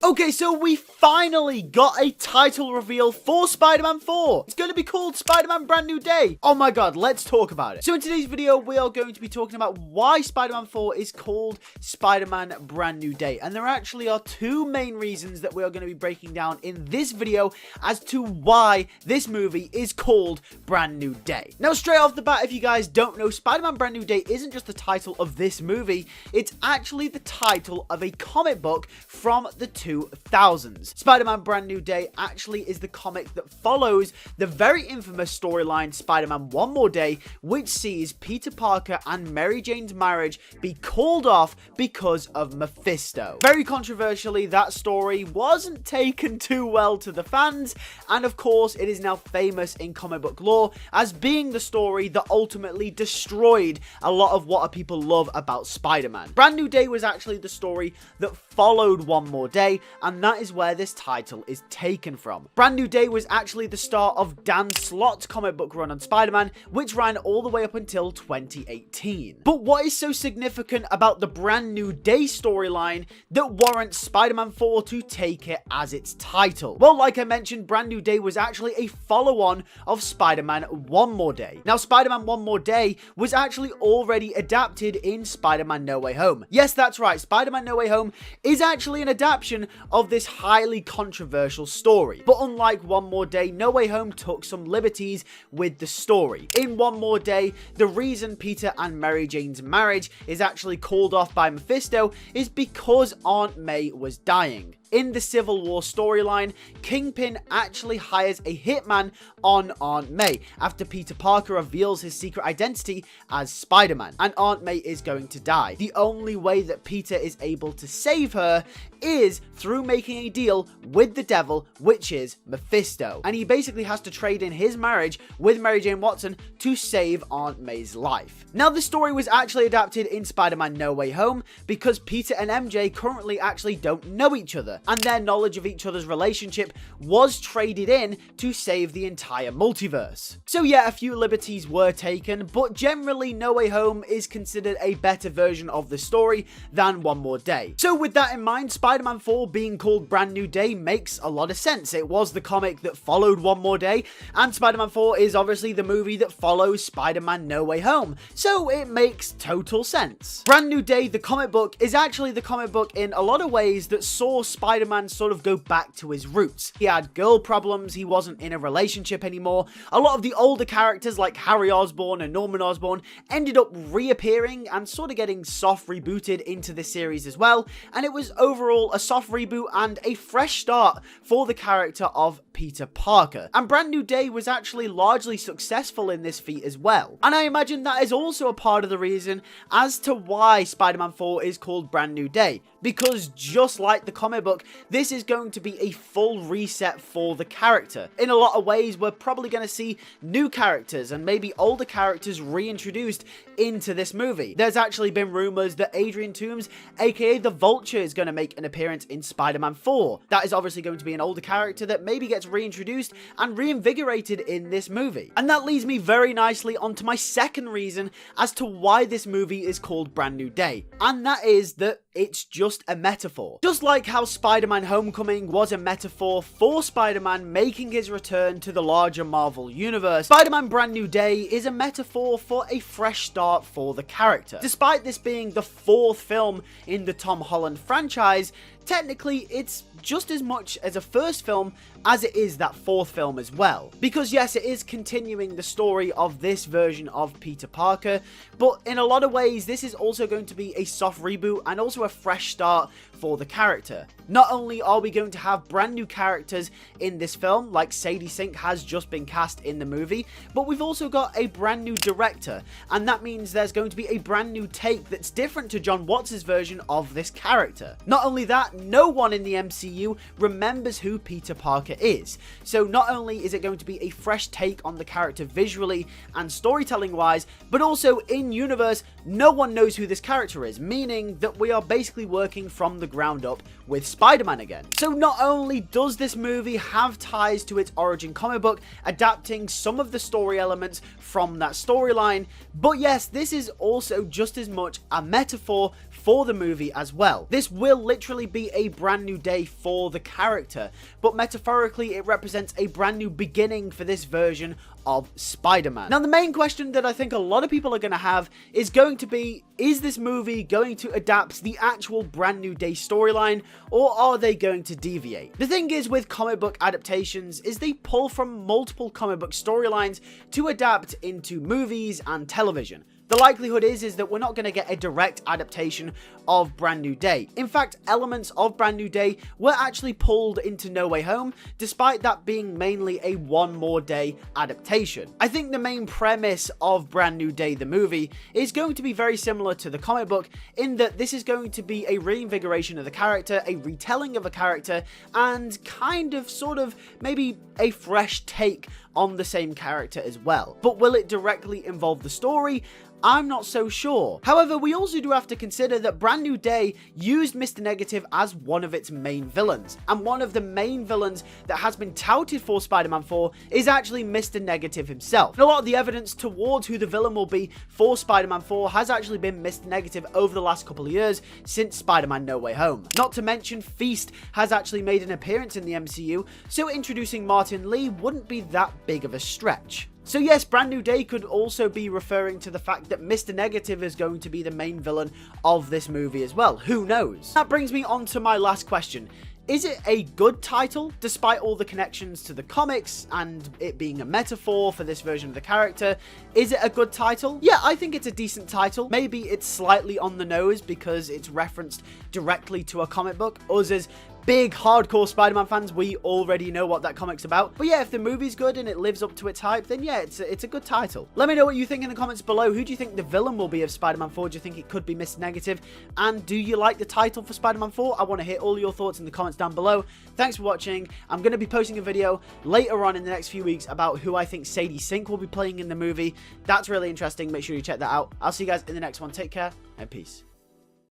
Okay, so we finally got a title reveal for Spider-Man 4. It's going to be called Spider-Man Brand New Day. Oh my god, let's talk about it. So in today's video, we are going to be talking about why Spider-Man 4 is called Spider-Man Brand New Day. And there actually are two main reasons that we are going to be breaking down in this video as to why this movie is called Brand New Day. Now, straight off the bat, if you guys don't know, Spider-Man Brand New Day isn't just the title of this movie, it's actually the title of a comic book from the 2000s. Spider-Man Brand New Day actually is the comic that follows the very infamous storyline Spider-Man One More Day, which sees Peter Parker and Mary Jane's marriage be called off because of Mephisto. Very controversially, that story wasn't taken too well to the fans, and of course it is now famous in comic book lore as being the story that ultimately destroyed a lot of what people love about Spider-Man. Brand New Day was actually the story that followed One More Day, and that is where this title is taken from. Brand New Day was actually the start of Dan Slott's comic book run on Spider-Man, which ran all the way up until 2018. But what is so significant about the Brand New Day storyline that warrants Spider-Man 4 to take it as its title? Well, like I mentioned, Brand New Day was actually a follow-on of Spider-Man One More Day. Now, Spider-Man One More Day was actually already adapted in Spider-Man No Way Home. Yes, that's right, Spider-Man No Way Home is actually an adaptation of this highly controversial story. But unlike One More Day, No Way Home took some liberties with the story. In One More Day, the reason Peter and Mary Jane's marriage is actually called off by Mephisto is because Aunt May was dying. In the Civil War storyline, Kingpin actually hires a hitman on Aunt May after Peter Parker reveals his secret identity as Spider-Man, and Aunt May is going to die. The only way that Peter is able to save her is through making a deal with the devil, which is Mephisto. And he basically has to trade in his marriage with Mary Jane Watson to save Aunt May's life. Now, the story was actually adapted in Spider-Man No Way Home because Peter and MJ currently actually don't know each other, and their knowledge of each other's relationship was traded in to save the entire multiverse. So yeah, a few liberties were taken, but generally No Way Home is considered a better version of the story than One More Day. So with that in mind, Spider-Man 4 being called Brand New Day makes a lot of sense. It was the comic that followed One More Day, and Spider-Man 4 is obviously the movie that follows Spider-Man No Way Home, so it makes total sense. Brand New Day, the comic book, is actually the comic book in a lot of ways that saw Spider-Man sort of go back to his roots. He had girl problems, he wasn't in a relationship anymore. A lot of the older characters like Harry Osborn and Norman Osborn ended up reappearing and sort of getting soft rebooted into the series as well, and it was overall a soft reboot and a fresh start for the character of Peter Parker. And Brand New Day was actually largely successful in this feat as well. And I imagine that is also a part of the reason as to why Spider-Man 4 is called Brand New Day. Because just like the comic book, this is going to be a full reset for the character. In a lot of ways, we're probably going to see new characters and maybe older characters reintroduced into this movie. There's actually been rumors that Adrian Toomes, aka the Vulture, is going to make an appearance in Spider-Man 4. That is obviously going to be an older character that maybe gets reintroduced and reinvigorated in this movie. And that leads me very nicely onto my second reason as to why this movie is called Brand New Day. And that is that it's just a metaphor. Just like how Spider-Man Homecoming was a metaphor for Spider-Man making his return to the larger Marvel universe, Spider-Man Brand New Day is a metaphor for a fresh start for the character. Despite this being the fourth film in the Tom Holland franchise, technically it's just as much as a first film as it is that fourth film as well. Because yes, it is continuing the story of this version of Peter Parker, but in a lot of ways this is also going to be a soft reboot and also a fresh start for the character. Not only are we going to have brand new characters in this film, like Sadie Sink has just been cast in the movie, but we've also got a brand new director, and that means there's going to be a brand new take that's different to John Watts' version of this character. Not only that, no one in the MCU remembers who Peter Parker is, so not only is it going to be a fresh take on the character visually and storytelling wise, but also in universe, no one knows who this character is, meaning that we are basically working from the ground up with Spider-Man again. So not only does this movie have ties to its origin comic book, adapting some of the story elements from that storyline, but yes, this is also just as much a metaphor for the movie as well. This will literally be be a brand new day for the character, but metaphorically it represents a brand new beginning for this version of Spider-Man. Now, the main question that I think a lot of people are going to have is going to be, is this movie going to adapt the actual brand new day storyline, or are they going to deviate? The thing is with comic book adaptations is they pull from multiple comic book storylines to adapt into movies and television. The likelihood is that we're not going to get a direct adaptation of Brand New Day. In fact, elements of Brand New Day were actually pulled into No Way Home, despite that being mainly a One More Day adaptation. I think the main premise of Brand New Day, the movie, is going to be very similar to the comic book, in that this is going to be a reinvigoration of the character, a retelling of a character, and kind of, sort of, maybe a fresh take on the same character as well. But will it directly involve the story? I'm not so sure. However, we also do have to consider that Brand New Day used Mr. Negative as one of its main villains, and one of the main villains that has been touted for Spider-Man 4 is actually Mr. Negative himself. And a lot of the evidence towards who the villain will be for Spider-Man 4 has actually been Mr. Negative over the last couple of years since Spider-Man No Way Home. Not to mention, Feast has actually made an appearance in the MCU, so introducing Martin Lee wouldn't be that big of a stretch. So yes, Brand New Day could also be referring to the fact that Mr. Negative is going to be the main villain of this movie as well. Who knows? That brings me on to my last question. Is it a good title, despite all the connections to the comics and it being a metaphor for this version of the character? Is it a good title? Yeah, I think it's a decent title. Maybe it's slightly on the nose because it's referenced directly to a comic book. Us as big hardcore Spider-Man fans, we already know what that comic's about. But yeah, if the movie's good and it lives up to its hype, then yeah, it's a good title. Let me know what you think in the comments below. Who do you think the villain will be of Spider-Man 4? Do you think it could be Mr. Negative? And do you like the title for Spider-Man 4? I want to hear all your thoughts in the comments down below. Thanks for watching. I'm going to be posting a video later on in the next few weeks about who I think Sadie Sink will be playing in the movie. That's really interesting. Make sure you check that out. I'll see you guys in the next one. Take care and peace.